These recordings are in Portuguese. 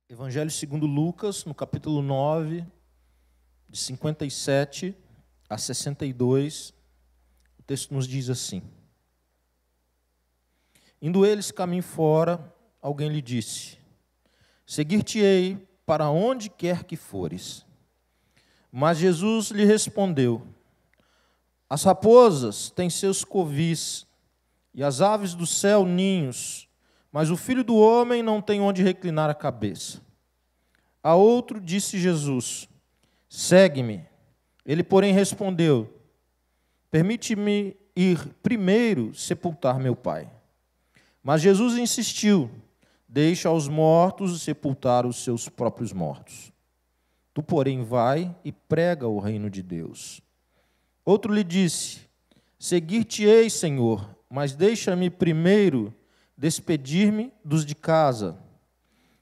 Evangelho segundo Lucas, no capítulo 9, de 57 a 62, o texto nos diz assim: Indo eles caminho fora, alguém lhe disse: Seguir-te-ei para onde quer que fores. Mas Jesus lhe respondeu: As raposas têm seus covis, e as aves do céu ninhos, mas o Filho do homem não tem onde reclinar a cabeça. A outro disse Jesus: Segue-me. Ele, porém, respondeu: Permite-me ir primeiro sepultar meu pai. Mas Jesus insistiu: Deixa aos mortos sepultar os seus próprios mortos. Tu, porém, vai e prega o reino de Deus. Outro lhe disse: Seguir-te-ei, Senhor, mas deixa-me primeiro despedir-me dos de casa.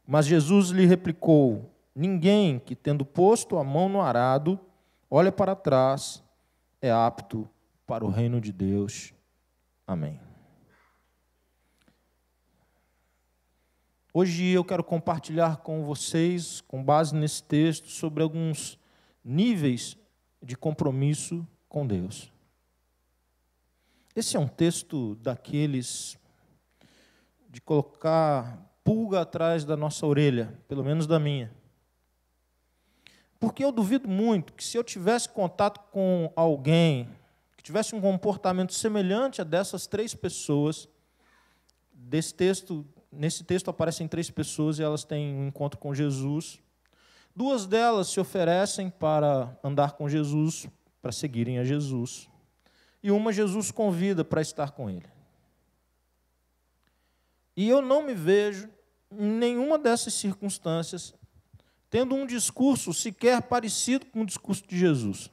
Mas Jesus lhe replicou: Ninguém que, tendo posto a mão no arado, olha para trás, é apto para o reino de Deus. Amém. Hoje eu quero compartilhar com vocês, com base nesse texto, sobre alguns níveis de compromisso com Deus. Esse é um texto daqueles de colocar pulga atrás da nossa orelha, pelo menos da minha. Porque eu duvido muito que se eu tivesse contato com alguém que tivesse um comportamento semelhante a dessas três pessoas, nesse texto aparecem três pessoas e elas têm um encontro com Jesus. Duas delas se oferecem para andar com Jesus, para seguirem a Jesus. E uma Jesus convida para estar com ele. E eu não me vejo, em nenhuma dessas circunstâncias, tendo um discurso sequer parecido com o discurso de Jesus.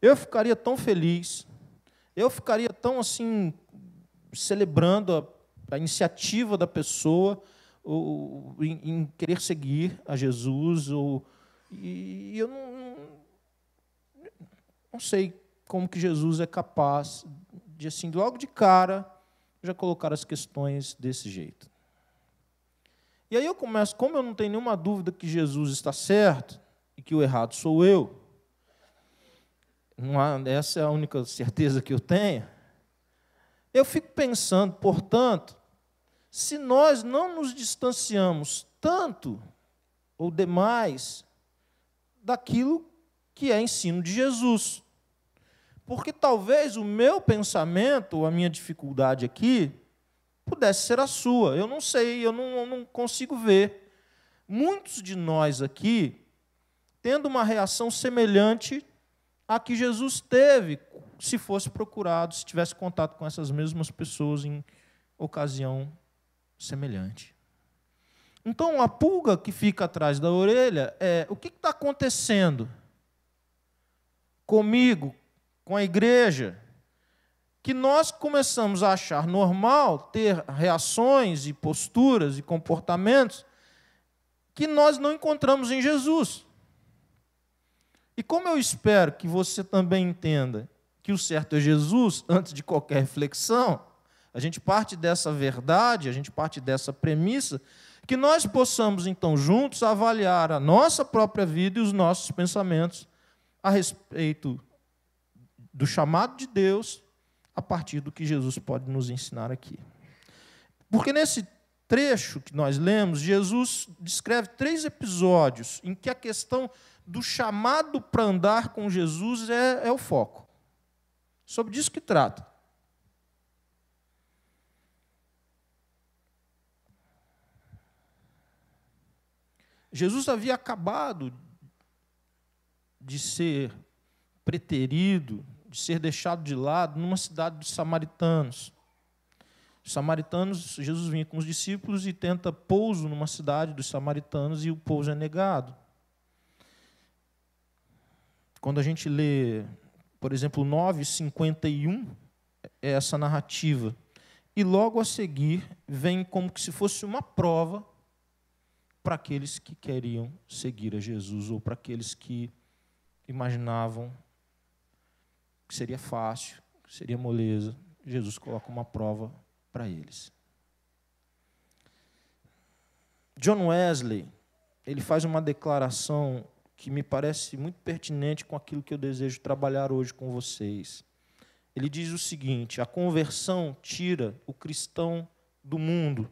Eu ficaria tão feliz, eu ficaria tão assim, celebrando a iniciativa da pessoa em querer seguir a Jesus, e eu não sei como que Jesus é capaz de, assim, logo de cara, já colocar as questões desse jeito. E aí eu começo, como eu não tenho nenhuma dúvida que Jesus está certo e que o errado sou eu, essa é a única certeza que eu tenho, eu fico pensando, portanto, se nós não nos distanciamos tanto ou demais daquilo que é ensino de Jesus. Porque talvez o meu pensamento, ou a minha dificuldade aqui, pudesse ser a sua. Eu não sei, eu não consigo ver. Muitos de nós aqui tendo uma reação semelhante à que Jesus teve, se fosse procurado, se tivesse contato com essas mesmas pessoas em ocasião semelhante. Então, a pulga que fica atrás da orelha é: o que está acontecendo comigo, com a igreja, que nós começamos a achar normal ter reações e posturas e comportamentos que nós não encontramos em Jesus. E como eu espero que você também entenda que o certo é Jesus, antes de qualquer reflexão, a gente parte dessa verdade, a gente parte dessa premissa, que nós possamos, então, juntos avaliar a nossa própria vida e os nossos pensamentos a respeito do chamado de Deus, a partir do que Jesus pode nos ensinar aqui. Porque nesse trecho que nós lemos, Jesus descreve 3 episódios em que a questão do chamado para andar com Jesus é o foco. Sobre isso que trata. Jesus havia acabado de ser preterido, de ser deixado de lado numa cidade dos samaritanos. Os samaritanos, Jesus vinha com os discípulos e tenta pouso numa cidade dos samaritanos e o pouso é negado. Quando a gente lê, por exemplo, 9:51, é essa narrativa. E logo a seguir vem como que se fosse uma prova para aqueles que queriam seguir a Jesus ou para aqueles que imaginavam que seria fácil, que seria moleza. Jesus coloca uma prova para eles. John Wesley, ele faz uma declaração que me parece muito pertinente com aquilo que eu desejo trabalhar hoje com vocês. Ele diz o seguinte: a conversão tira o cristão do mundo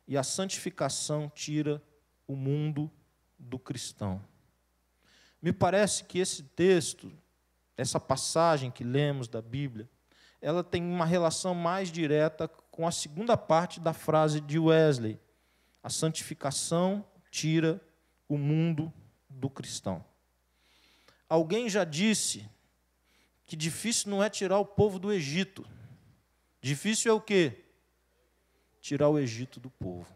e a santificação tira o mundo do cristão. Me parece que esse texto, essa passagem que lemos da Bíblia, ela tem uma relação mais direta com a segunda parte da frase de Wesley: a santificação tira o mundo do cristão. Alguém já disse que difícil não é tirar o povo do Egito. Difícil é o quê? Tirar o Egito do povo.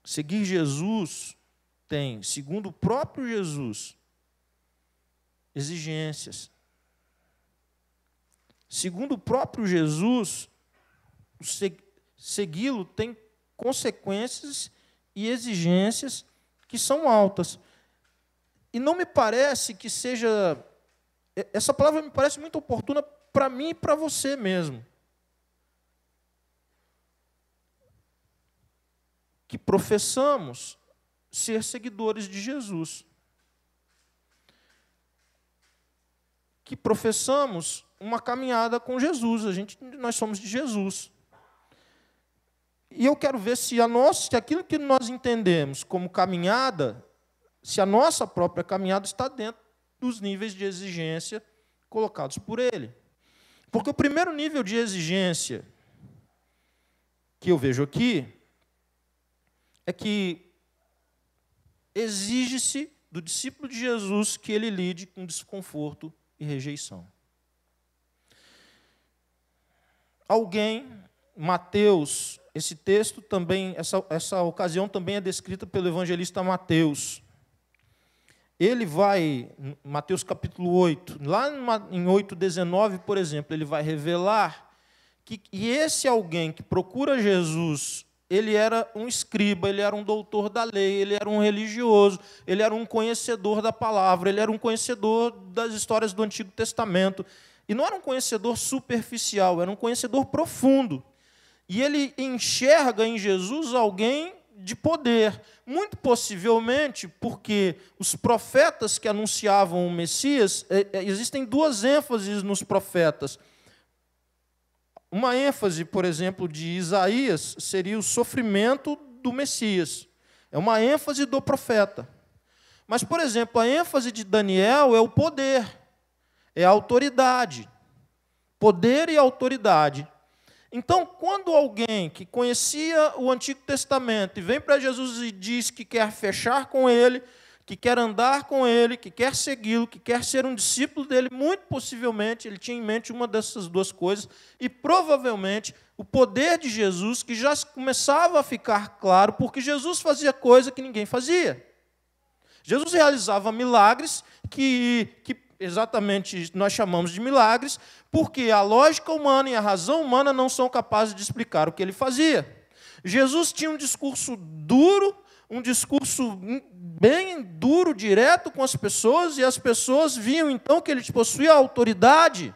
Seguir Jesus tem, segundo o próprio Jesus, exigências. Segundo o próprio Jesus, segui-lo tem consequências e exigências que são altas. E não me parece que seja... Essa palavra me parece muito oportuna para mim e para você mesmo. Que professamos ser seguidores de Jesus. Que professamos uma caminhada com Jesus. Nós somos de Jesus. E eu quero ver se aquilo que nós entendemos como caminhada, se a nossa própria caminhada está dentro dos níveis de exigência colocados por ele. Porque o primeiro nível de exigência que eu vejo aqui é que exige-se do discípulo de Jesus que ele lide com desconforto e rejeição. Mateus, esse texto também, essa ocasião também é descrita pelo evangelista Mateus. Ele vai, Mateus capítulo 8, lá em 8:19, por exemplo, ele vai revelar que esse alguém que procura Jesus, ele era um escriba, ele era um doutor da lei, ele era um religioso, ele era um conhecedor da palavra, ele era um conhecedor das histórias do Antigo Testamento. E não era um conhecedor superficial, era um conhecedor profundo. E ele enxerga em Jesus alguém de poder, muito possivelmente porque os profetas que anunciavam o Messias, existem duas ênfases nos profetas. Uma ênfase, por exemplo, de Isaías seria o sofrimento do Messias. É uma ênfase do profeta. Mas, por exemplo, a ênfase de Daniel é o poder, é a autoridade. Poder e autoridade. Então, quando alguém que conhecia o Antigo Testamento e vem para Jesus e diz que quer fechar com ele, que quer andar com ele, que quer segui-lo, que quer ser um discípulo dele, muito possivelmente ele tinha em mente uma dessas duas coisas, e provavelmente o poder de Jesus, que já começava a ficar claro, porque Jesus fazia coisa que ninguém fazia. Jesus realizava milagres que exatamente nós chamamos de milagres, porque a lógica humana e a razão humana não são capazes de explicar o que ele fazia. Jesus tinha um discurso duro, um discurso bem duro, direto com as pessoas, e as pessoas viam então que ele possuía autoridade.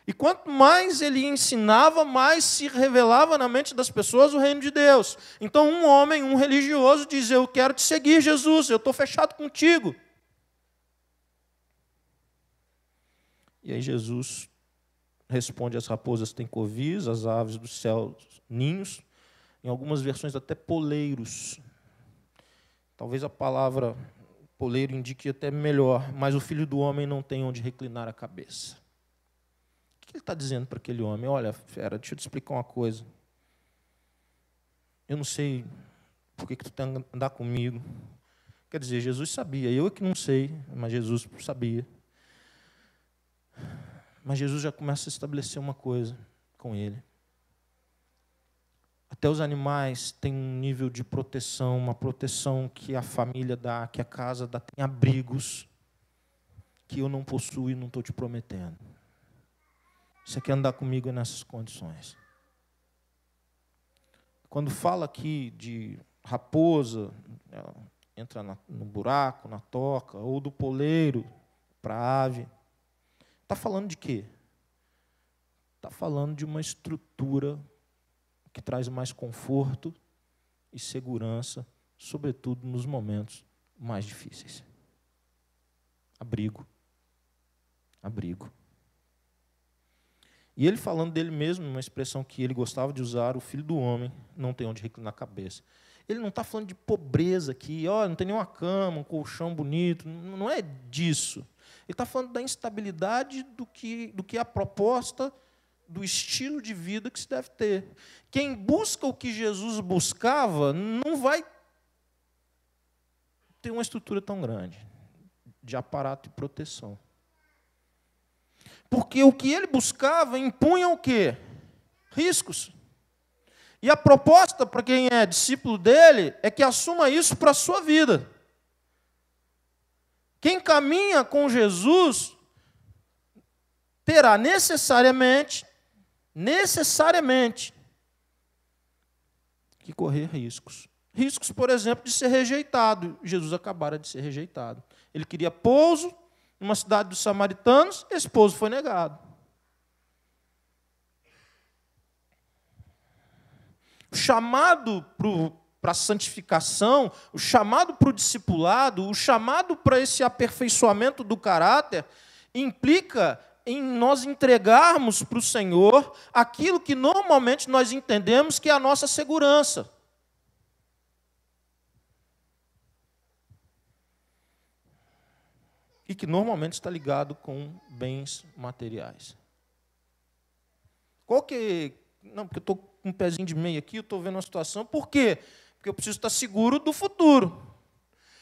E quanto mais ele ensinava, mais se revelava na mente das pessoas o reino de Deus. Então um homem, um religioso, diz: eu quero te seguir, Jesus, eu estou fechado contigo. E aí Jesus responde: as raposas têm covis, as aves do céu ninhos, em algumas versões até poleiros. Talvez a palavra poleiro indique até melhor, mas o filho do homem não tem onde reclinar a cabeça. O que ele está dizendo para aquele homem? Olha, fera, deixa eu te explicar uma coisa. Eu não sei por que tu tem que andar comigo. Quer dizer, Jesus sabia, eu é que não sei, mas Jesus sabia. Mas Jesus já começa a estabelecer uma coisa com ele. Até os animais têm um nível de proteção, uma proteção que a família dá, que a casa dá, tem abrigos que eu não possuo e não estou te prometendo. Você quer andar comigo nessas condições. Quando fala aqui de raposa, ela entra no buraco, na toca, ou do poleiro para a ave, está falando de quê? Está falando de uma estrutura que traz mais conforto e segurança, sobretudo nos momentos mais difíceis. Abrigo. Abrigo. E ele falando dele mesmo, uma expressão que ele gostava de usar, o filho do homem não tem onde reclinar a cabeça. Ele não está falando de pobreza aqui, não tem nenhuma cama, um colchão bonito, não é disso. Ele está falando da instabilidade do que é a proposta do estilo de vida que se deve ter. Quem busca o que Jesus buscava não vai ter uma estrutura tão grande de aparato e proteção. Porque o que ele buscava impunha o quê? Riscos. E a proposta para quem é discípulo dele é que assuma isso para a sua vida. Quem caminha com Jesus terá necessariamente, que correr riscos. Riscos, por exemplo, de ser rejeitado. Jesus acabara de ser rejeitado. Ele queria pouso numa cidade dos samaritanos, esse pouso foi negado. O chamado para a santificação, o chamado para o discipulado, o chamado para esse aperfeiçoamento do caráter, implica em nós entregarmos para o Senhor aquilo que normalmente nós entendemos que é a nossa segurança. E que normalmente está ligado com bens materiais. Não, porque eu estou com um pezinho de meia aqui, eu estou vendo uma situação. Por quê? Porque eu preciso estar seguro do futuro.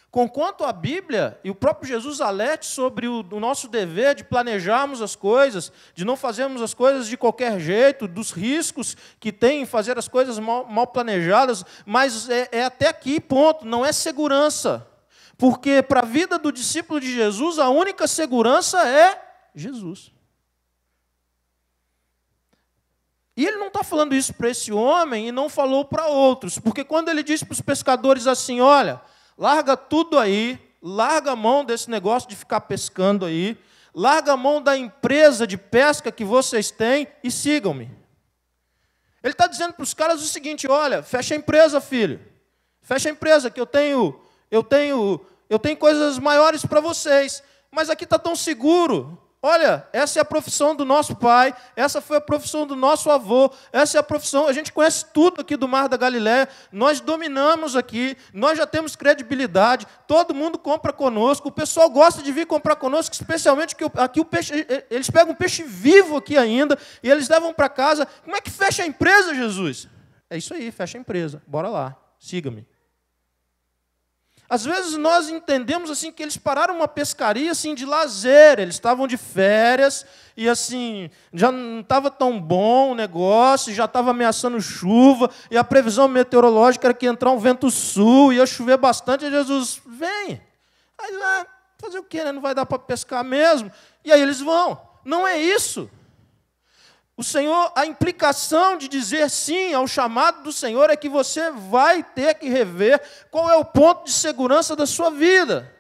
Conquanto a Bíblia e o próprio Jesus alerte sobre o nosso dever de planejarmos as coisas, de não fazermos as coisas de qualquer jeito, dos riscos que tem em fazer as coisas mal planejadas, mas é até aqui, ponto, não é segurança. Porque para a vida do discípulo de Jesus, a única segurança é Jesus. E ele não está falando isso para esse homem e não falou para outros. Porque quando ele disse para os pescadores assim, olha, larga tudo aí, larga a mão desse negócio de ficar pescando aí, larga a mão da empresa de pesca que vocês têm e sigam-me. Ele está dizendo para os caras o seguinte, olha, fecha a empresa, filho. Fecha a empresa que eu tenho coisas maiores para vocês, mas aqui está tão seguro. Olha, essa é a profissão do nosso pai, essa foi a profissão do nosso avô, essa é a profissão, a gente conhece tudo aqui do Mar da Galileia, nós dominamos aqui, nós já temos credibilidade, todo mundo compra conosco, o pessoal gosta de vir comprar conosco, especialmente que aqui o peixe, eles pegam um peixe vivo aqui ainda, e eles levam para casa. Como é que fecha a empresa, Jesus? É isso aí, fecha a empresa, bora lá, siga-me. Às vezes nós entendemos assim que eles pararam uma pescaria assim de lazer, eles estavam de férias e assim já não estava tão bom o negócio, já estava ameaçando chuva e a previsão meteorológica era que ia entrar um vento sul, ia chover bastante, e Jesus, vem. Aí lá, fazer o quê, né? Não vai dar para pescar mesmo. E aí eles vão. Não é isso. O Senhor, a implicação de dizer sim ao chamado do Senhor é que você vai ter que rever qual é o ponto de segurança da sua vida.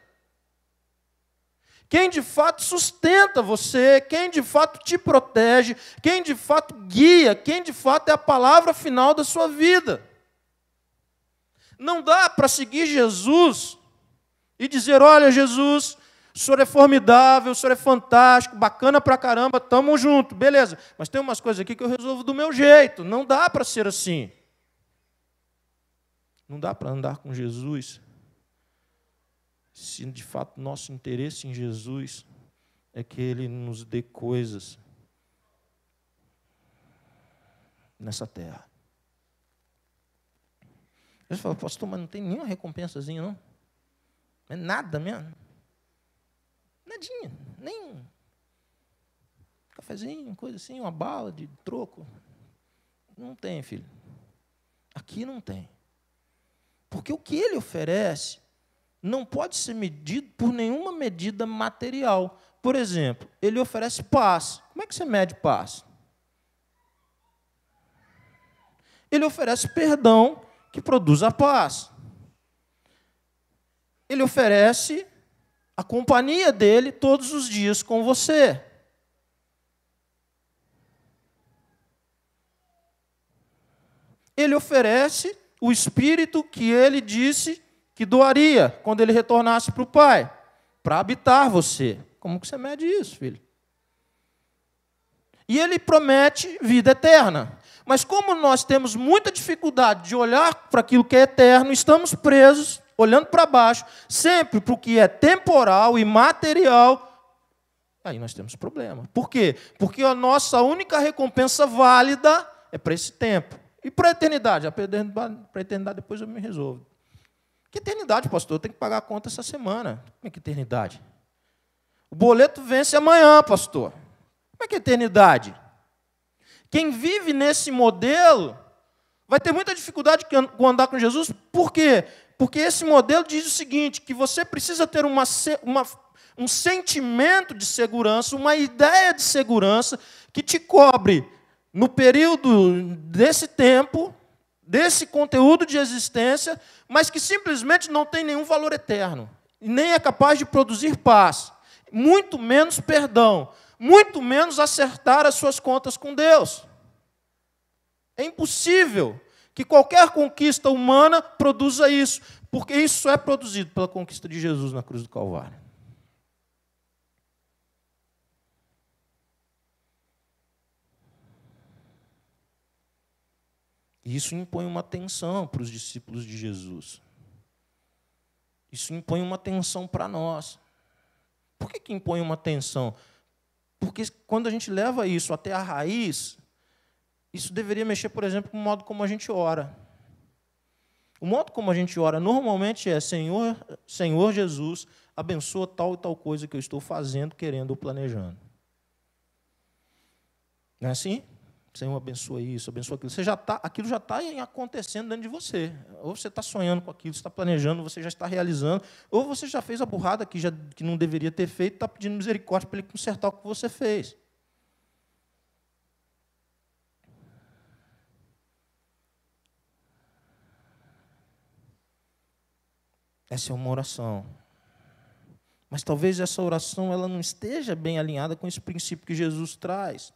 Quem de fato sustenta você, quem de fato te protege, quem de fato guia, quem de fato é a palavra final da sua vida. Não dá para seguir Jesus e dizer, olha, Jesus, o Senhor é formidável, o Senhor é fantástico, bacana pra caramba, tamo junto, beleza. Mas tem umas coisas aqui que eu resolvo do meu jeito. Não dá para ser assim. Não dá para andar com Jesus se de fato nosso interesse em Jesus é que Ele nos dê coisas nessa terra. Você fala, pastor, mas não tem nenhuma recompensazinha, não? Não é nada mesmo. Nadinha, nem um cafezinho, coisa assim, uma bala de troco. Não tem, filho. Aqui não tem. Porque o que ele oferece não pode ser medido por nenhuma medida material. Por exemplo, ele oferece paz. Como é que você mede paz? Ele oferece perdão que produz a paz. Ele oferece a companhia dele todos os dias com você. Ele oferece o Espírito que ele disse que doaria quando ele retornasse para o Pai, para habitar você. Como que você mede isso, filho? E ele promete vida eterna. Mas como nós temos muita dificuldade de olhar para aquilo que é eterno, estamos presos, olhando para baixo, sempre para o que é temporal e material, aí nós temos problema. Por quê? Porque a nossa única recompensa válida é para esse tempo. E para a eternidade? Para a eternidade depois eu me resolvo. Que eternidade, pastor? Eu tenho que pagar a conta essa semana. Como é que eternidade? O boleto vence amanhã, pastor. Como é que é eternidade? Quem vive nesse modelo vai ter muita dificuldade com andar com Jesus. Por quê? Porque esse modelo diz o seguinte, que você precisa ter um sentimento de segurança, uma ideia de segurança que te cobre no período desse tempo, desse conteúdo de existência, mas que simplesmente não tem nenhum valor eterno, e nem é capaz de produzir paz, muito menos perdão, muito menos acertar as suas contas com Deus. É impossível que qualquer conquista humana produza isso, porque isso é produzido pela conquista de Jesus na cruz do Calvário. E isso impõe uma tensão para os discípulos de Jesus. Isso impõe uma tensão para nós. Por que impõe uma tensão? Porque quando a gente leva isso até a raiz, isso deveria mexer, por exemplo, com o modo como a gente ora. O modo como a gente ora normalmente é: Senhor, Senhor Jesus, abençoa tal e tal coisa que eu estou fazendo, querendo ou planejando. Não é assim? Senhor, abençoa isso, abençoa aquilo. Aquilo já está acontecendo dentro de você. Ou você está sonhando com aquilo, você está planejando, você já está realizando, ou você já fez a burrada que não deveria ter feito, está pedindo misericórdia para Ele consertar o que você fez. Essa é uma oração. Mas talvez essa oração ela não esteja bem alinhada com esse princípio que Jesus traz.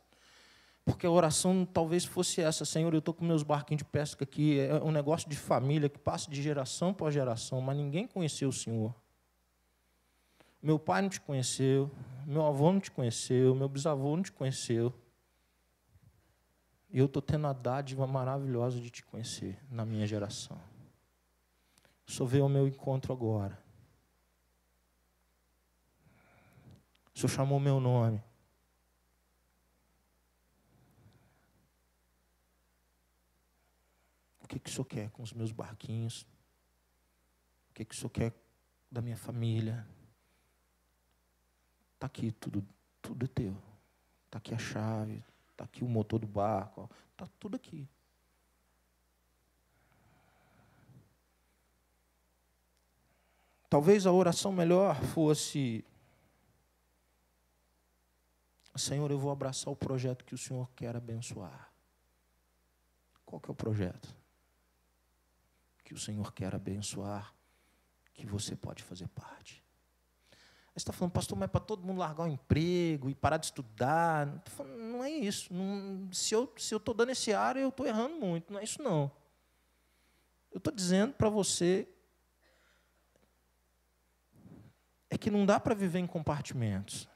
Porque a oração talvez fosse essa: Senhor, eu estou com meus barquinhos de pesca aqui, é um negócio de família que passa de geração para geração, mas ninguém conheceu o Senhor. Meu pai não te conheceu, meu avô não te conheceu, meu bisavô não te conheceu. E eu estou tendo a dádiva maravilhosa de te conhecer na minha geração. Só veio ao meu encontro agora. O Senhor chamou meu nome. O que o Senhor quer com os meus barquinhos? O que o Senhor quer da minha família? Está aqui, tudo é teu. Está aqui a chave, está aqui o motor do barco, está tudo aqui. Talvez a oração melhor fosse: Senhor, eu vou abraçar o projeto que o Senhor quer abençoar. Qual que é o projeto que o Senhor quer abençoar, que você pode fazer parte? Você está falando, pastor, mas é para todo mundo largar o emprego e parar de estudar. Não é isso. Não, se eu estou dando esse ar, eu estou errando muito. Não é isso, não. Eu estou dizendo para você é que não dá para viver em compartimentos.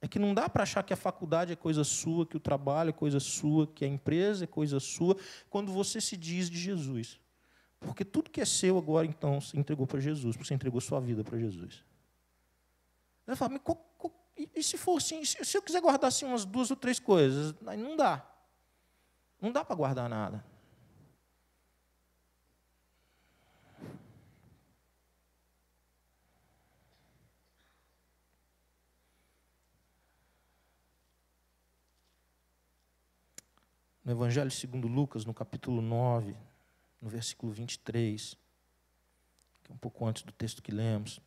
É que não dá para achar que a faculdade é coisa sua, que o trabalho é coisa sua, que a empresa é coisa sua, quando você se diz de Jesus. Porque tudo que é seu agora, então, você entregou para Jesus, porque você entregou sua vida para Jesus. Você fala, mas e se for assim, se eu quiser guardar assim, umas 2 ou 3 coisas, aí não dá. Não dá para guardar nada. No Evangelho segundo Lucas, no capítulo 9, no versículo 23, que é um pouco antes do texto que lemos,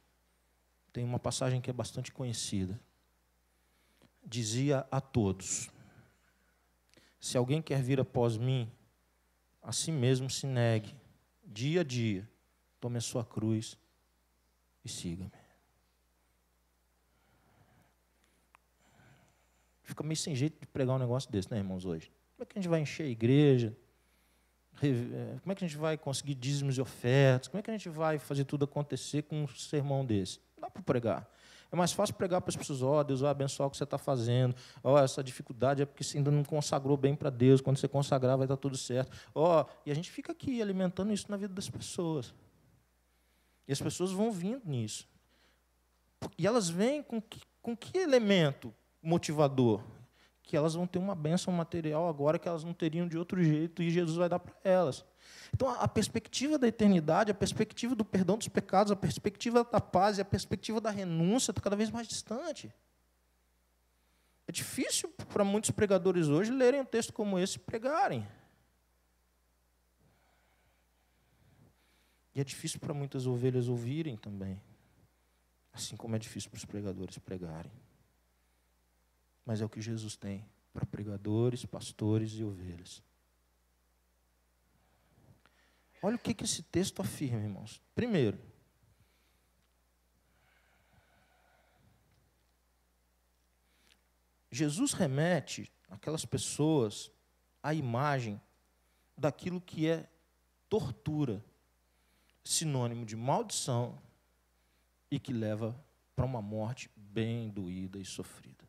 tem uma passagem que é bastante conhecida. Dizia a todos: se alguém quer vir após mim, a si mesmo se negue, dia a dia, tome a sua cruz e siga-me. Fica meio sem jeito de pregar um negócio desse, né, irmãos, hoje? Como é que a gente vai encher a igreja? Como é que a gente vai conseguir dízimos e ofertas? Como é que a gente vai fazer tudo acontecer com um sermão desse? Não dá para pregar. É mais fácil pregar para as pessoas, Deus vai abençoar o que você está fazendo. Essa dificuldade é porque você ainda não consagrou bem para Deus. Quando você consagrar, vai estar tudo certo. E a gente fica aqui alimentando isso na vida das pessoas. E as pessoas vão vindo nisso. E elas vêm com que elemento motivador? Que elas vão ter uma bênção material agora que elas não teriam de outro jeito e Jesus vai dar para elas. Então, a perspectiva da eternidade, a perspectiva do perdão dos pecados, a perspectiva da paz e a perspectiva da renúncia está cada vez mais distante. É difícil para muitos pregadores hoje lerem um texto como esse e pregarem. E é difícil para muitas ovelhas ouvirem também. Assim como é difícil para os pregadores pregarem. Mas é o que Jesus tem para pregadores, pastores e ovelhas. Olha o que esse texto afirma, irmãos. Primeiro, Jesus remete aquelas pessoas à imagem daquilo que é tortura, sinônimo de maldição e que leva para uma morte bem doída e sofrida.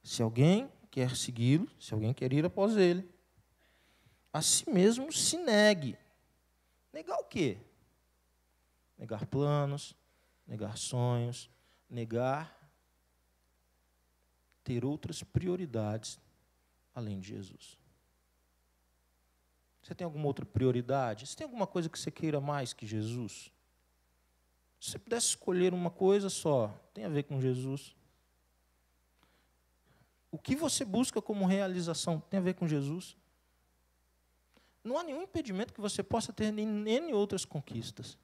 Se alguém quer segui-lo, se alguém quer ir após ele, a si mesmo se negue. Negar o quê? Negar planos, negar sonhos, negar ter outras prioridades além de Jesus. Você tem alguma outra prioridade? Você tem alguma coisa que você queira mais que Jesus? Se você pudesse escolher uma coisa só, tem a ver com Jesus. O que você busca como realização tem a ver com Jesus? Não há nenhum impedimento que você possa ter N outras conquistas.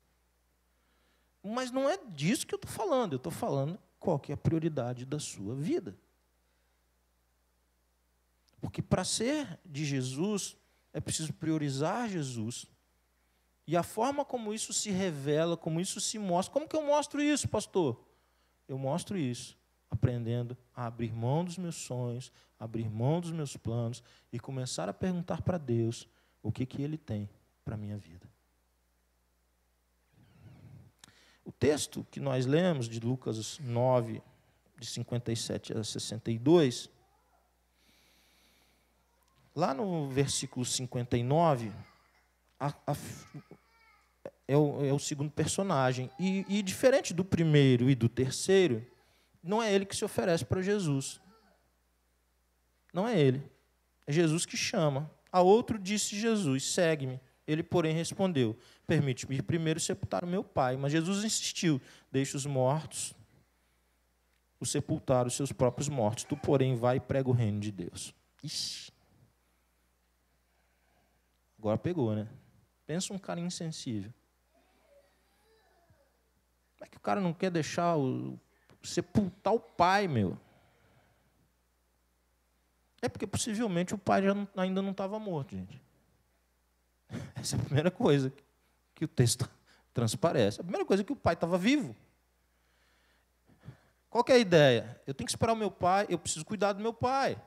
Mas não é disso que eu estou falando. Eu estou falando qual que é a prioridade da sua vida. Porque para ser de Jesus, é preciso priorizar Jesus. E a forma como isso se revela, como isso se mostra. Como que eu mostro isso, pastor? Eu mostro isso aprendendo a abrir mão dos meus sonhos, abrir mão dos meus planos e começar a perguntar para Deus o que Ele tem para a minha vida. O texto que nós lemos de Lucas 9, de 57 a 62, lá no versículo 59, é o segundo personagem. E diferente do primeiro e do terceiro, não é ele que se oferece para Jesus. Não é ele. É Jesus que chama. A outro disse Jesus, segue-me. Ele, porém, respondeu, permite-me ir primeiro sepultar o meu pai. Mas Jesus insistiu, deixa os mortos o sepultar os seus próprios mortos. Tu, porém, vai e prega o reino de Deus. Ixi. Agora pegou, né? Pensa um cara insensível. Como é que o cara não quer deixar sepultar o pai, meu? É porque possivelmente o pai ainda não estava morto, gente. Essa é a primeira coisa que o texto transparece. A primeira coisa é que o pai estava vivo. Qual que é a ideia? Eu tenho que esperar o meu pai, eu preciso cuidar do meu pai.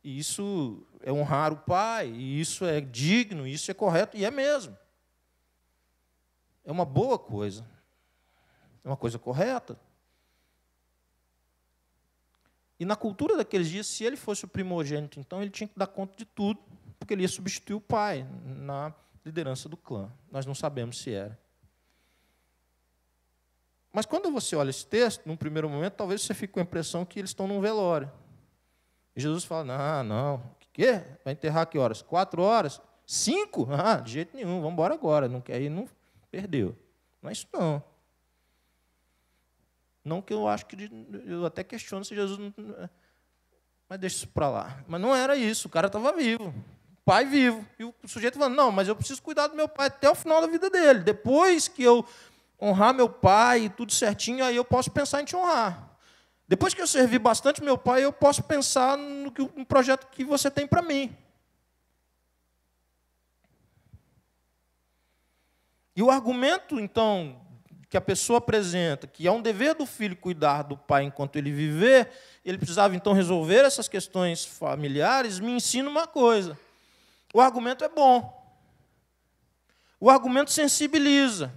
E isso é honrar o pai, e isso é digno, e isso é correto, e é mesmo. É uma boa coisa. É uma coisa correta. E na cultura daqueles dias, se ele fosse o primogênito, então ele tinha que dar conta de tudo, porque ele ia substituir o pai na liderança do clã. Nós não sabemos se era. Mas quando você olha esse texto, num primeiro momento, talvez você fique com a impressão que eles estão num velório. E Jesus fala, não, o quê? Vai enterrar que horas? 4 horas? 5? De jeito nenhum, vamos embora agora. Não quer ir, não perdeu. Não é isso não. Não que eu acho que, eu até questiono se Jesus não... Mas deixa isso para lá. Mas não era isso, o cara estava vivo. Pai vivo. E o sujeito falando, não, mas eu preciso cuidar do meu pai até o final da vida dele. Depois que eu honrar meu pai e tudo certinho, aí eu posso pensar em te honrar. Depois que eu servir bastante meu pai, eu posso pensar no projeto que você tem para mim. E o argumento, então, que a pessoa apresenta, que é um dever do filho cuidar do pai enquanto ele viver, ele precisava então resolver essas questões familiares, me ensina uma coisa: o argumento é bom, o argumento sensibiliza,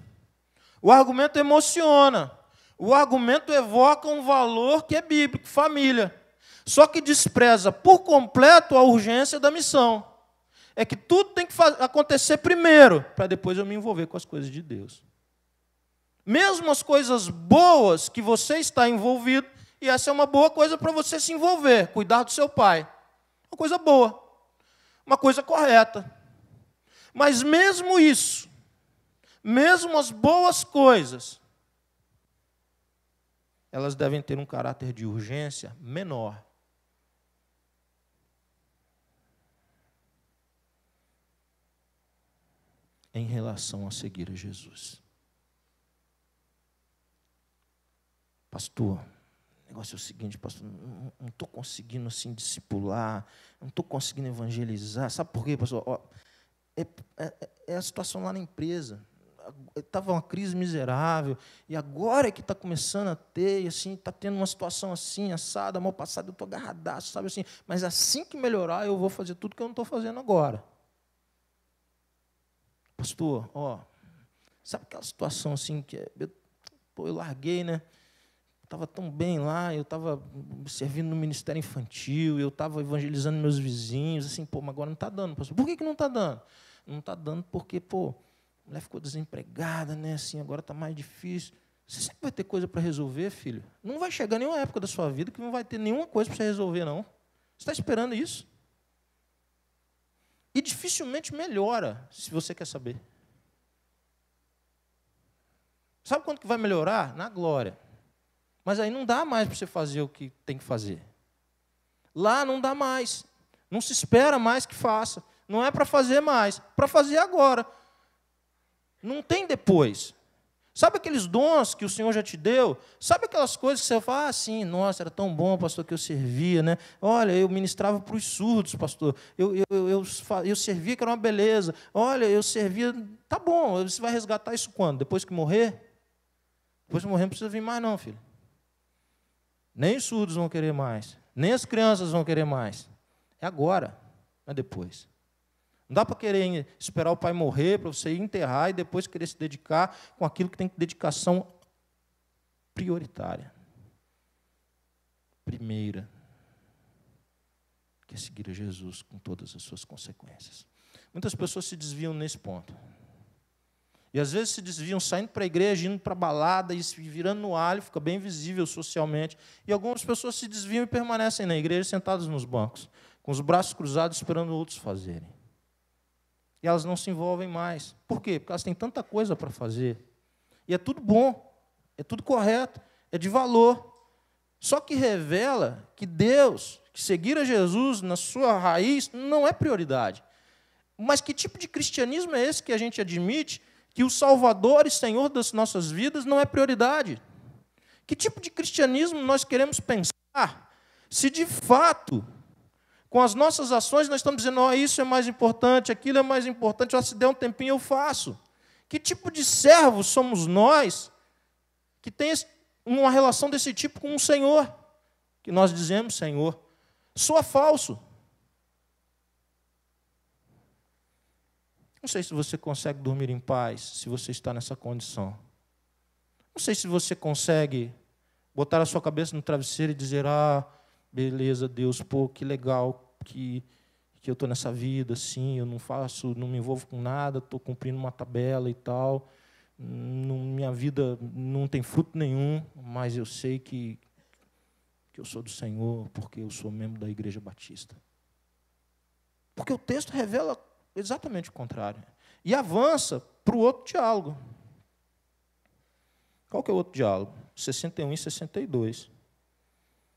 o argumento emociona, o argumento evoca um valor que é bíblico, família. Só que despreza por completo a urgência da missão. É que tudo tem que acontecer primeiro, para depois eu me envolver com as coisas de Deus. Mesmo as coisas boas que você está envolvido, e essa é uma boa coisa para você se envolver, cuidar do seu pai. Uma coisa boa, uma coisa correta. Mas mesmo isso, mesmo as boas coisas, elas devem ter um caráter de urgência menor. Em relação a seguir a Jesus. Pastor, o negócio é o seguinte, pastor, não estou conseguindo assim discipular, não estou conseguindo evangelizar. Sabe por quê, pastor? Ó, é a situação lá na empresa. Estava uma crise miserável, e agora é que está começando a ter, e assim, está tendo uma situação assim, assada, mal passada, eu estou agarradaço, sabe assim, mas assim que melhorar, eu vou fazer tudo que eu não estou fazendo agora. Pastor, ó, sabe aquela situação assim, que eu larguei, né? Estava tão bem lá, eu estava servindo no ministério infantil, eu estava evangelizando meus vizinhos, assim, mas agora não está dando, pastor. Por que não está dando? Não está dando porque, a mulher ficou desempregada, né? Assim, agora está mais difícil. Você sempre vai ter coisa para resolver, filho. Não vai chegar nenhuma época da sua vida que não vai ter nenhuma coisa para você resolver, não. Você está esperando isso? E dificilmente melhora, se você quer saber. Sabe quando que vai melhorar? Na glória. Mas aí não dá mais para você fazer o que tem que fazer. Lá não dá mais. Não se espera mais que faça. Não é para fazer mais, para fazer agora. Não tem depois. Sabe aqueles dons que o Senhor já te deu? Sabe aquelas coisas que você fala, sim, nossa, era tão bom, pastor, que eu servia, né? Olha, eu ministrava para os surdos, pastor. Eu servia, que era uma beleza. Olha, eu servia. Tá bom, você vai resgatar isso quando? Depois que morrer? Depois que morrer não precisa vir mais, não, filho. Nem os surdos vão querer mais. Nem as crianças vão querer mais. É agora, não é depois. Não dá para querer esperar o pai morrer, para você ir enterrar e depois querer se dedicar com aquilo que tem dedicação prioritária. Primeira, que é seguir a Jesus com todas as suas consequências. Muitas pessoas se desviam nesse ponto. E às vezes se desviam saindo para a igreja, indo para a balada e se virando no alho, fica bem visível socialmente. E algumas pessoas se desviam e permanecem na igreja sentadas nos bancos, com os braços cruzados esperando outros fazerem. E elas não se envolvem mais. Por quê? Porque elas têm tanta coisa para fazer. E é tudo bom, é tudo correto, é de valor. Só que revela que Deus, que seguir a Jesus na sua raiz, não é prioridade. Mas que tipo de cristianismo é esse que a gente admite que o Salvador e Senhor das nossas vidas não é prioridade? Que tipo de cristianismo nós queremos pensar se de fato, com as nossas ações, nós estamos dizendo, oh, isso é mais importante, aquilo é mais importante, oh, se der um tempinho eu faço. Que tipo de servos somos nós que tem uma relação desse tipo com o Senhor? Que nós dizemos, Senhor, soa falso. Não sei se você consegue dormir em paz, se você está nessa condição. Não sei se você consegue botar a sua cabeça no travesseiro e dizer, beleza, Deus, que legal que eu estou nessa vida, assim, eu não me envolvo com nada, estou cumprindo uma tabela e tal, minha vida não tem fruto nenhum, mas eu sei que eu sou do Senhor, porque eu sou membro da Igreja Batista. Porque o texto revela exatamente o contrário. E avança para o outro diálogo. Qual que é o outro diálogo? 61 e 62.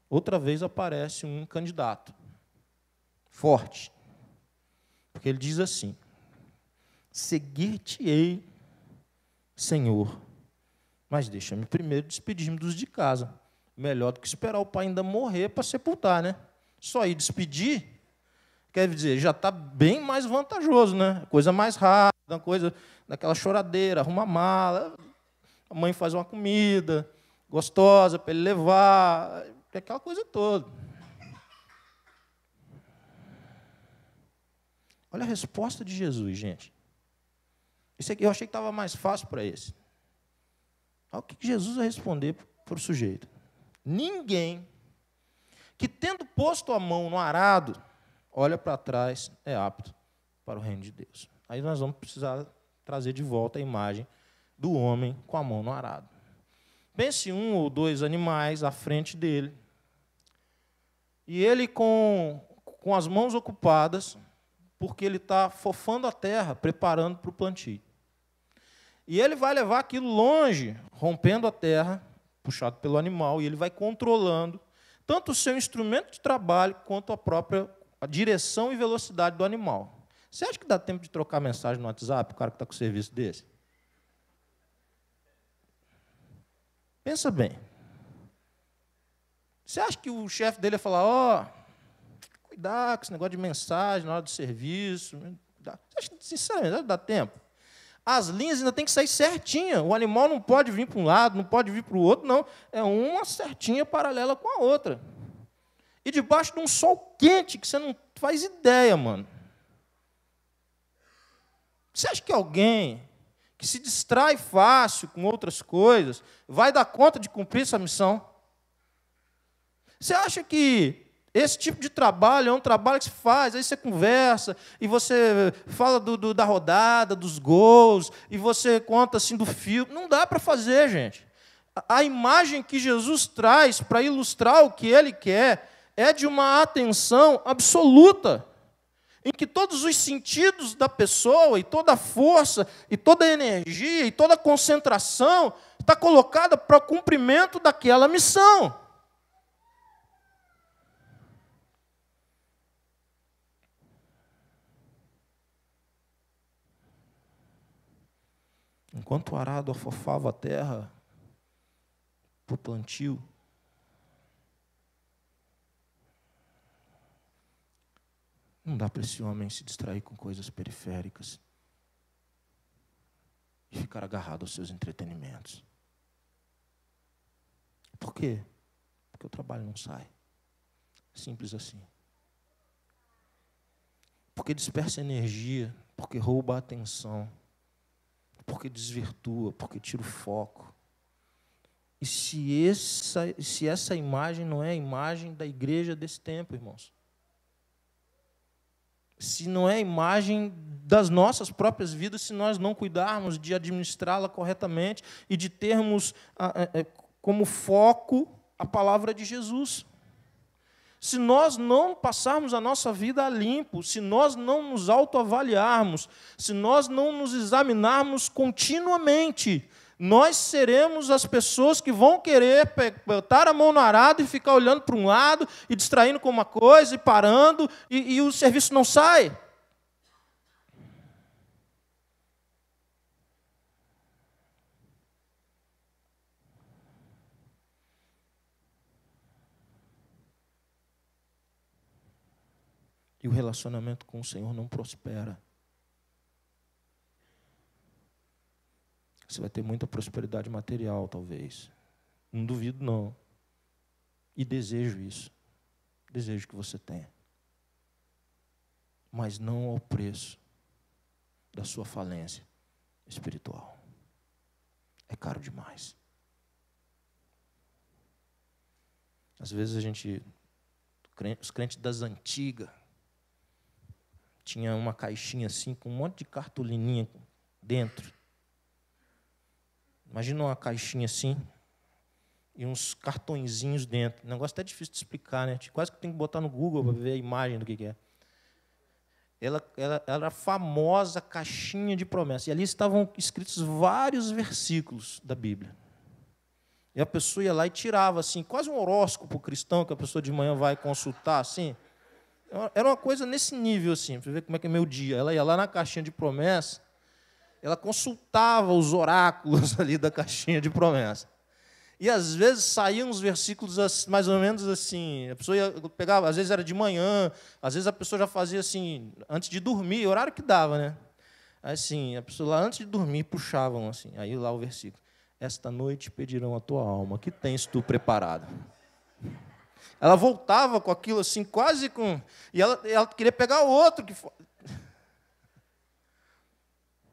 Outra vez aparece um candidato forte. Porque ele diz assim, seguir-te-ei, Senhor, mas deixa-me primeiro despedir-me dos de casa. Melhor do que esperar o pai ainda morrer para sepultar, né? Só ir despedir, quer dizer, já está bem mais vantajoso, né? Coisa mais rápida, coisa daquela choradeira, arruma a mala. a mãe faz uma comida gostosa para ele levar, aquela coisa toda. Olha a resposta de Jesus, gente. Isso aqui eu achei que estava mais fácil para esse. Olha o que Jesus vai responder para o sujeito. Ninguém que, tendo posto a mão no arado, olha para trás, é apto para o reino de Deus. Aí nós vamos precisar trazer de volta a imagem do homem com a mão no arado. Pense um ou dois animais à frente dele, e ele com as mãos ocupadas, porque ele está fofando a terra, preparando para o plantio. E ele vai levar aquilo longe, rompendo a terra, puxado pelo animal, e ele vai controlando tanto o seu instrumento de trabalho, quanto a direção e velocidade do animal. Você acha que dá tempo de trocar mensagem no WhatsApp, o cara que está com o serviço desse? Pensa bem. Você acha que o chefe dele ia falar, cuidado com esse negócio de mensagem na hora do serviço? Você acha que, sinceramente, dá tempo? As linhas ainda têm que sair certinha. O animal não pode vir para um lado, não pode vir para o outro, não. É uma certinha paralela com a outra. E debaixo de um sol quente, que você não faz ideia, mano. Você acha que alguém que se distrai fácil com outras coisas vai dar conta de cumprir essa missão? Você acha que esse tipo de trabalho é um trabalho que se faz, aí você conversa, e você fala da rodada, dos gols, e você conta assim do fio? Não dá para fazer, gente. A imagem que Jesus traz para ilustrar o que ele quer é de uma atenção absoluta, em que todos os sentidos da pessoa, e toda a força, e toda a energia, e toda a concentração está colocada para o cumprimento daquela missão. Enquanto o arado afofava a terra para o plantio, não dá para esse homem se distrair com coisas periféricas e ficar agarrado aos seus entretenimentos. Por quê? Porque o trabalho não sai. Simples assim. Porque dispersa energia, porque rouba a atenção, porque desvirtua, porque tira o foco. E se essa imagem não é a imagem da igreja desse tempo, irmãos? Se não é a imagem das nossas próprias vidas, se nós não cuidarmos de administrá-la corretamente e de termos como foco a palavra de Jesus. Se nós não passarmos a nossa vida a limpo, se nós não nos autoavaliarmos, se nós não nos examinarmos continuamente, nós seremos as pessoas que vão querer botar a mão no arado e ficar olhando para um lado e distraindo com uma coisa e parando, e o serviço não sai. E o relacionamento com o Senhor não prospera. Você vai ter muita prosperidade material, talvez. Não duvido, não. E desejo isso. Desejo que você tenha. Mas não ao preço da sua falência espiritual. É caro demais. Às vezes os crentes das antigas, tinha uma caixinha assim, com um monte de cartolininha dentro. Imagina uma caixinha assim, e uns cartõezinhos dentro. O negócio até difícil de explicar, né? Quase que tem que botar no Google para ver a imagem do que é. Ela era a famosa caixinha de promessa. E ali estavam escritos vários versículos da Bíblia. E a pessoa ia lá e tirava, assim, quase um horóscopo cristão, que a pessoa de manhã vai consultar, assim. Era uma coisa nesse nível, assim, para ver como é que é meu dia. Ela ia lá na caixinha de promessa, ela consultava os oráculos ali da caixinha de promessa. E, às vezes, saíam uns versículos mais ou menos assim. A pessoa pegava, às vezes era de manhã, às vezes a pessoa já fazia assim, antes de dormir, horário que dava, né? Assim, a pessoa lá, antes de dormir, puxavam assim, aí lá o versículo. esta noite pedirão a tua alma, que tens tu preparado? Ela voltava com aquilo assim, quase com... E ela queria pegar o outro.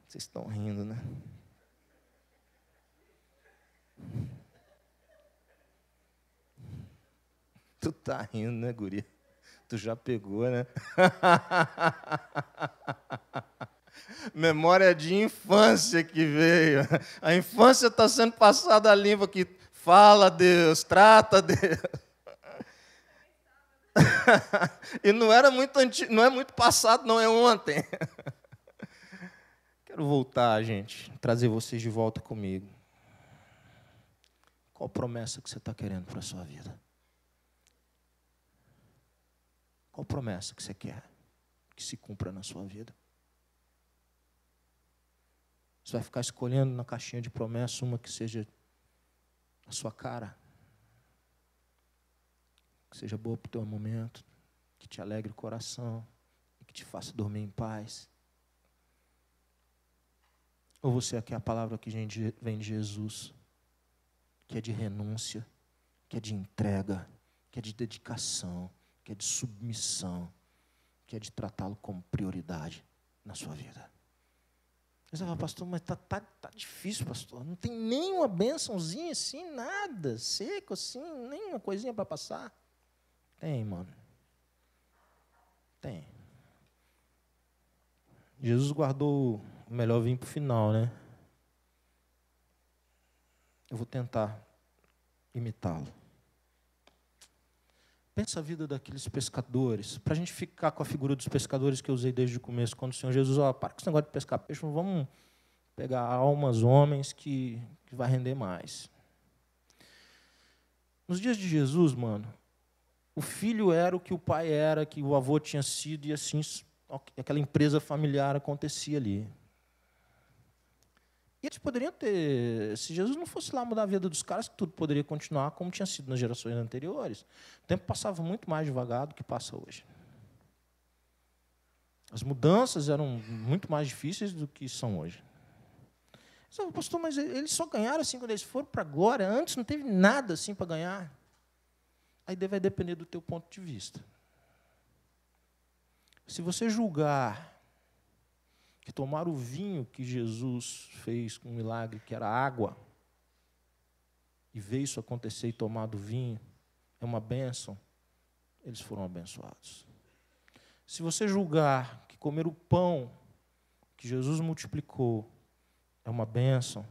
Vocês estão rindo, né? Tu tá rindo, né, guria? Tu já pegou, né? Memória de infância que veio. A infância está sendo passada a limpo aqui. Fala, Deus, trata, Deus. E não era muito antigo, não é muito passado, não é ontem. Quero voltar, gente, trazer vocês de volta comigo. Qual promessa que você está querendo para a sua vida? Qual promessa que você quer que se cumpra na sua vida? Você vai ficar escolhendo na caixinha de promessa uma que seja a sua cara, que seja boa para o teu momento, que te alegre o coração e que te faça dormir em paz. Ou você quer a palavra que vem de Jesus, que é de renúncia, que é de entrega, que é de dedicação, que é de submissão, que é de tratá-lo como prioridade na sua vida. Você fala, pastor, mas tá difícil, pastor. Não tem nenhuma bênçãozinha assim, nada, seco assim, nenhuma coisinha para passar. Tem, mano. Tem. Jesus guardou o melhor vinho para o final, né? Eu vou tentar imitá-lo. Pensa a vida daqueles pescadores, para a gente ficar com a figura dos pescadores que eu usei desde o começo, quando o Senhor Jesus, para com esse negócio de pescar peixe, vamos pegar almas, homens que vai render mais. Nos dias de Jesus, mano, o filho era o que o pai era, que o avô tinha sido, e assim, aquela empresa familiar acontecia ali. E eles poderiam ter, se Jesus não fosse lá mudar a vida dos caras, tudo poderia continuar como tinha sido nas gerações anteriores. O tempo passava muito mais devagar do que passa hoje. As mudanças eram muito mais difíceis do que são hoje. Você fala, pastor, mas eles só ganharam assim quando eles foram para a glória, antes não teve nada assim para ganhar. Aí vai depender do teu ponto de vista. Se você julgar que tomar o vinho que Jesus fez com um milagre, que era água, e ver isso acontecer e tomar do vinho, é uma bênção, eles foram abençoados. Se você julgar que comer o pão que Jesus multiplicou é uma bênção,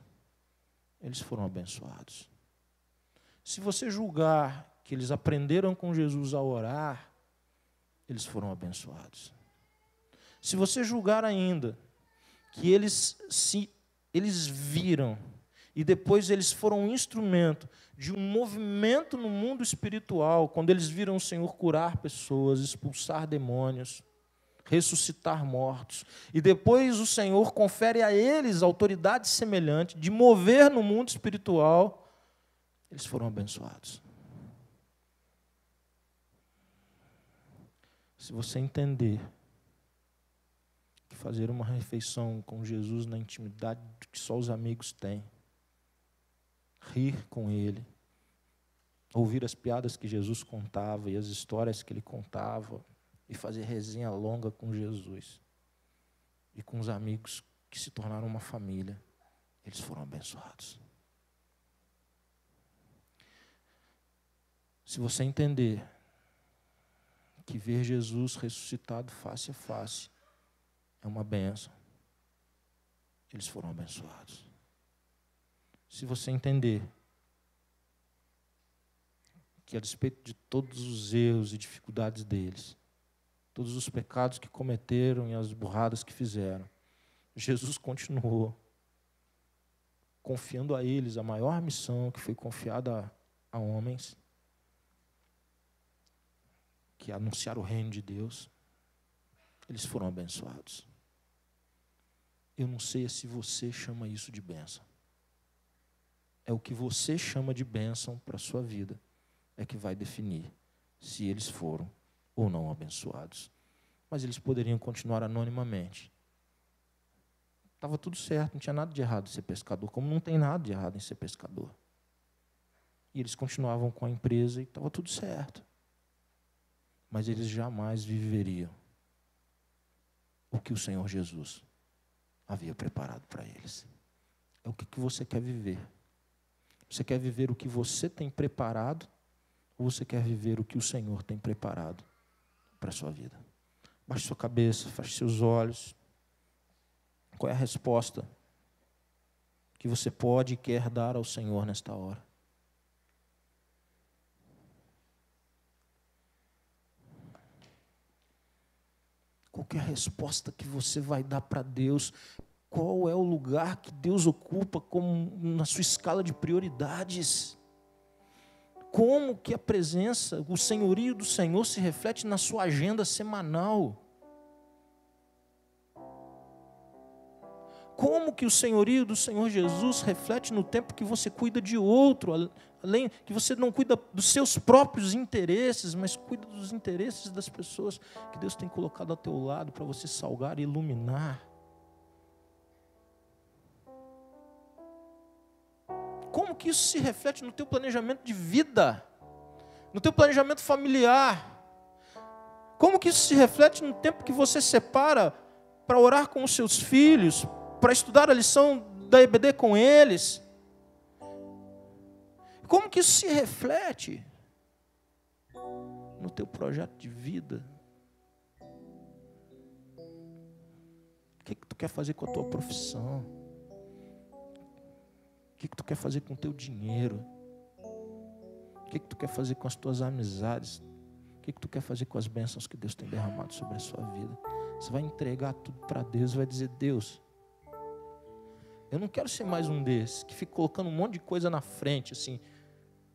eles foram abençoados. Se você julgar que eles aprenderam com Jesus a orar, eles foram abençoados. Se você julgar ainda que eles viram e depois eles foram um instrumento de um movimento no mundo espiritual, quando eles viram o Senhor curar pessoas, expulsar demônios, ressuscitar mortos, e depois o Senhor confere a eles autoridade semelhante de mover no mundo espiritual, eles foram abençoados. Se você entender que fazer uma refeição com Jesus na intimidade que só os amigos têm, rir com Ele, ouvir as piadas que Jesus contava e as histórias que Ele contava, e fazer resenha longa com Jesus e com os amigos que se tornaram uma família, eles foram abençoados. Se você entender que ver Jesus ressuscitado face a face é uma bênção, eles foram abençoados. Se você entender que, a despeito de todos os erros e dificuldades deles, todos os pecados que cometeram e as burradas que fizeram, Jesus continuou confiando a eles a maior missão que foi confiada a homens, que é anunciar o reino de Deus. Eles foram abençoados. Eu não sei se você chama isso de bênção. É o que você chama de bênção para a sua vida, é que vai definir se eles foram ou não abençoados. Mas eles poderiam continuar anonimamente, Estava tudo certo, não tinha nada de errado em ser pescador, como não tem nada de errado em ser pescador. E eles continuavam com a empresa e estava tudo certo. Mas eles jamais viveriam o que o Senhor Jesus havia preparado para eles. É o que você quer viver. Você quer viver o que você tem preparado ou você quer viver o que o Senhor tem preparado para a sua vida? Baixe sua cabeça, feche seus olhos. Qual é a resposta que você pode e quer dar ao Senhor nesta hora? Qual é a resposta que você vai dar para Deus? Qual é o lugar que Deus ocupa como na sua escala de prioridades? Como que a presença, o senhorio do Senhor se reflete na sua agenda semanal? Como que o senhorio do Senhor Jesus reflete no tempo que você cuida de outro, além que você não cuida dos seus próprios interesses, mas cuida dos interesses das pessoas que Deus tem colocado ao teu lado para você salgar e iluminar? Como que isso se reflete no teu planejamento de vida, no teu planejamento familiar? Como que isso se reflete no tempo que você separa para orar com os seus filhos, para estudar a lição da EBD com eles? Como que isso se reflete no teu projeto de vida? O que tu quer fazer com a tua profissão? O que tu quer fazer com o teu dinheiro? O que tu quer fazer com as tuas amizades? O que tu quer fazer com as bênçãos que Deus tem derramado sobre a sua vida? Você vai entregar tudo para Deus, vai dizer: Deus, eu não quero ser mais um desses que fica colocando um monte de coisa na frente, assim.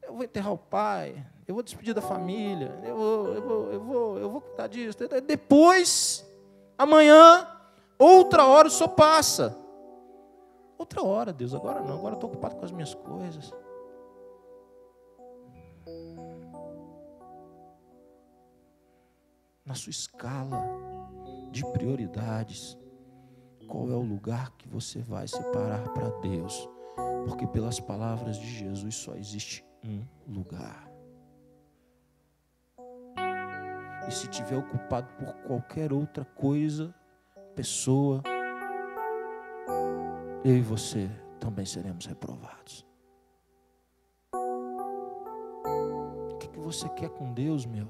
Eu vou enterrar o pai, eu vou despedir da família, eu vou cuidar disso. Depois, amanhã, outra hora o Senhor passa. Outra hora, Deus, agora não, agora eu estou ocupado com as minhas coisas. Na sua escala de prioridades, qual é o lugar que você vai separar para Deus? Porque pelas palavras de Jesus só existe um lugar. E se estiver ocupado por qualquer outra coisa, pessoa, eu e você também seremos reprovados. O que você quer com Deus, meu?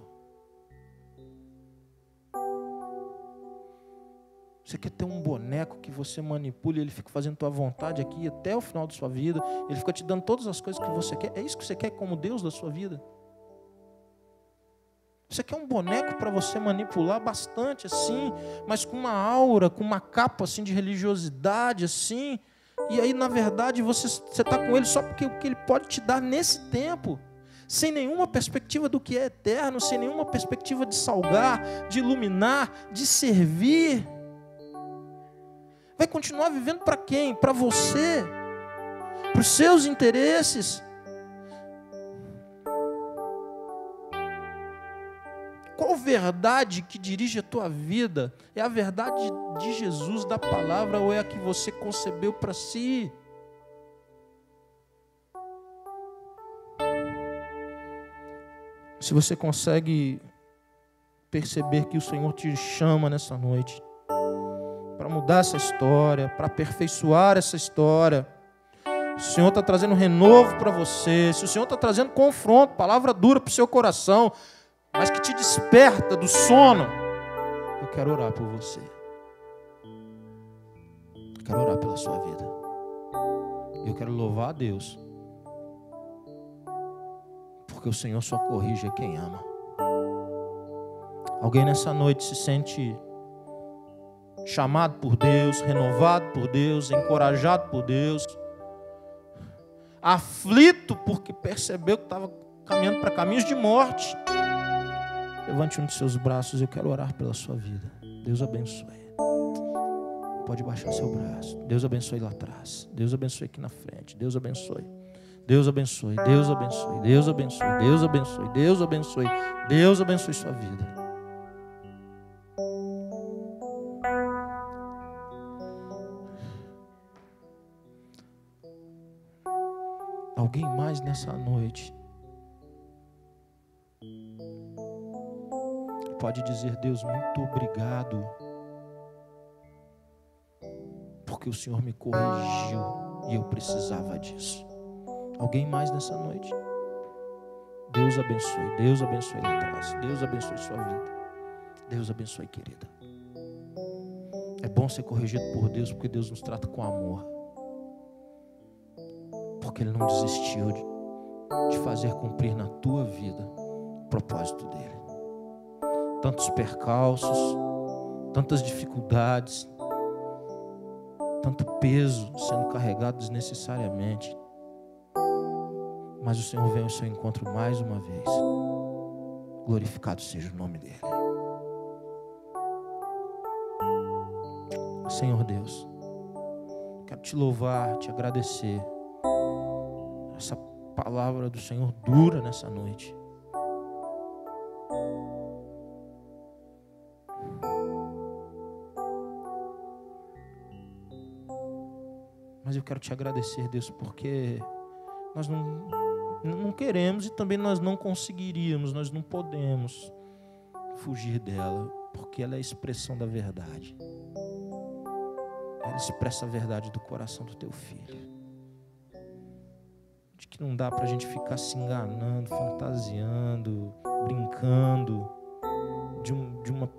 Você quer ter um boneco que você manipula e ele fica fazendo tua vontade aqui até o final da sua vida? Ele fica te dando todas as coisas que você quer? É isso que você quer como Deus da sua vida? Você quer um boneco para você manipular bastante assim, mas com uma aura, com uma capa assim de religiosidade assim, e aí na verdade você está com ele só porque o que ele pode te dar nesse tempo, sem nenhuma perspectiva do que é eterno, sem nenhuma perspectiva de salgar, de iluminar, de servir. Vai continuar vivendo para quem? Para você, para os seus interesses. Qual verdade que dirige a tua vida? É a verdade de Jesus, da palavra, ou é a que você concebeu para si? Se você consegue perceber que o Senhor te chama nessa noite para mudar essa história, para aperfeiçoar essa história, se o Senhor está trazendo renovo para você, se o Senhor está trazendo confronto, palavra dura para o seu coração, mas que te desperta do sono, eu quero orar por você. Eu quero orar pela sua vida. Eu quero louvar a Deus, porque o Senhor só corrige quem ama. Alguém nessa noite se sente chamado por Deus, renovado por Deus, encorajado por Deus, aflito porque percebeu que estava caminhando para caminhos de morte? Levante um dos seus braços, eu quero orar pela sua vida. Deus abençoe. Pode baixar seu braço. Deus abençoe lá atrás. Deus abençoe aqui na frente. Deus abençoe. Deus abençoe. Deus abençoe. Deus abençoe. Deus abençoe. Deus abençoe. Deus abençoe sua vida. Alguém mais nessa noite pode dizer: Deus, muito obrigado, porque o Senhor me corrigiu e eu precisava disso. Alguém mais nessa noite? Deus abençoe lá atrás. Deus abençoe sua vida. Deus abençoe, querida. É bom ser corrigido por Deus, porque Deus nos trata com amor. Porque Ele não desistiu de fazer cumprir na tua vida o propósito dEle. Tantos percalços, tantas dificuldades, tanto peso sendo carregado desnecessariamente. Mas o Senhor vem ao seu encontro mais uma vez. Glorificado seja o nome dEle. Senhor Deus, quero te louvar, te agradecer. Essa palavra do Senhor dura nessa noite. Mas eu quero te agradecer, Deus, porque nós não queremos e também nós não conseguiríamos, nós não podemos fugir dela, porque ela é a expressão da verdade. Ela expressa a verdade do coração do teu filho. De que não dá para a gente ficar se enganando, fantasiando, brincando de uma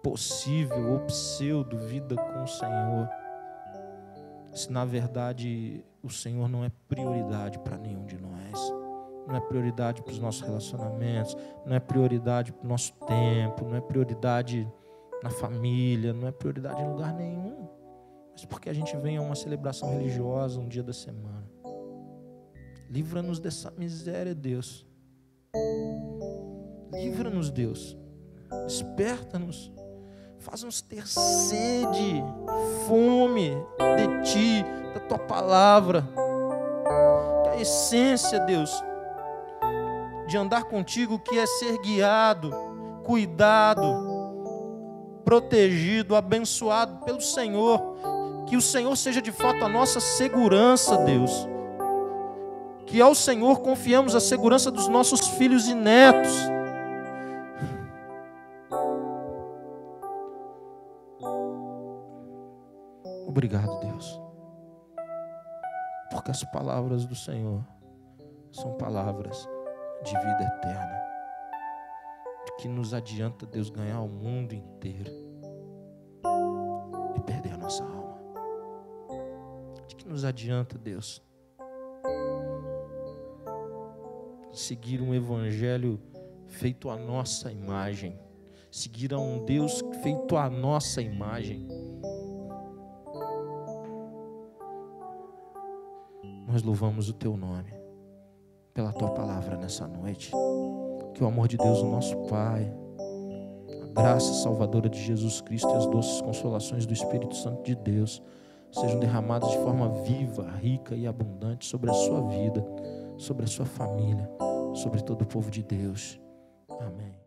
possível ou pseudo vida com o Senhor, se na verdade o Senhor não é prioridade para nenhum de nós. Não é prioridade para os nossos relacionamentos, não é prioridade para o nosso tempo, não é prioridade na família, não é prioridade em lugar nenhum. Mas porque a gente vem a uma celebração religiosa um dia da semana. Livra-nos dessa miséria, Deus. Livra-nos, Deus. Desperta-nos. Faz-nos ter sede, fome de Ti, da Tua palavra. Que a essência, Deus, de andar contigo, que é ser guiado, cuidado, protegido, abençoado pelo Senhor. Que o Senhor seja de fato a nossa segurança, Deus. Que ao Senhor confiamos a segurança dos nossos filhos e netos. Obrigado, Deus, porque as palavras do Senhor são palavras de vida eterna. De que nos adianta, Deus, ganhar o mundo inteiro e perder a nossa alma. De que nos adianta, Deus, seguir um evangelho feito à nossa imagem, seguir a um Deus feito à nossa imagem. Nós louvamos o Teu nome pela Tua palavra nessa noite. Que o amor de Deus, o nosso Pai, a graça salvadora de Jesus Cristo e as doces consolações do Espírito Santo de Deus sejam derramadas de forma viva, rica e abundante sobre a sua vida, sobre a sua família, sobre todo o povo de Deus. Amém.